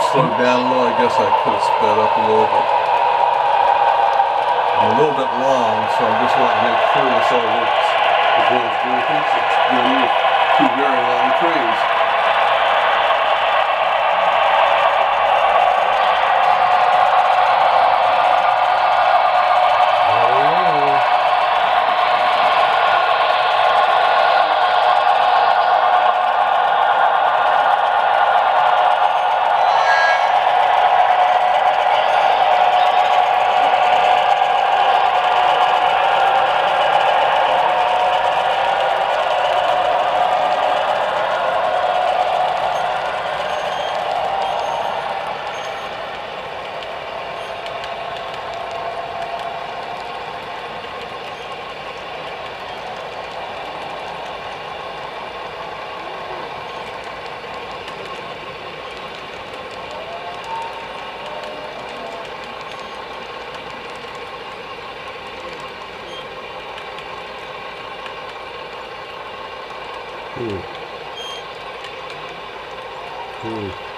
slowed down a little. I guess I could have sped up a little bit. I'm a little bit long, so I'm just wanting to make sure this all works as well as Drew thinks it's going with two very long trees. Cool.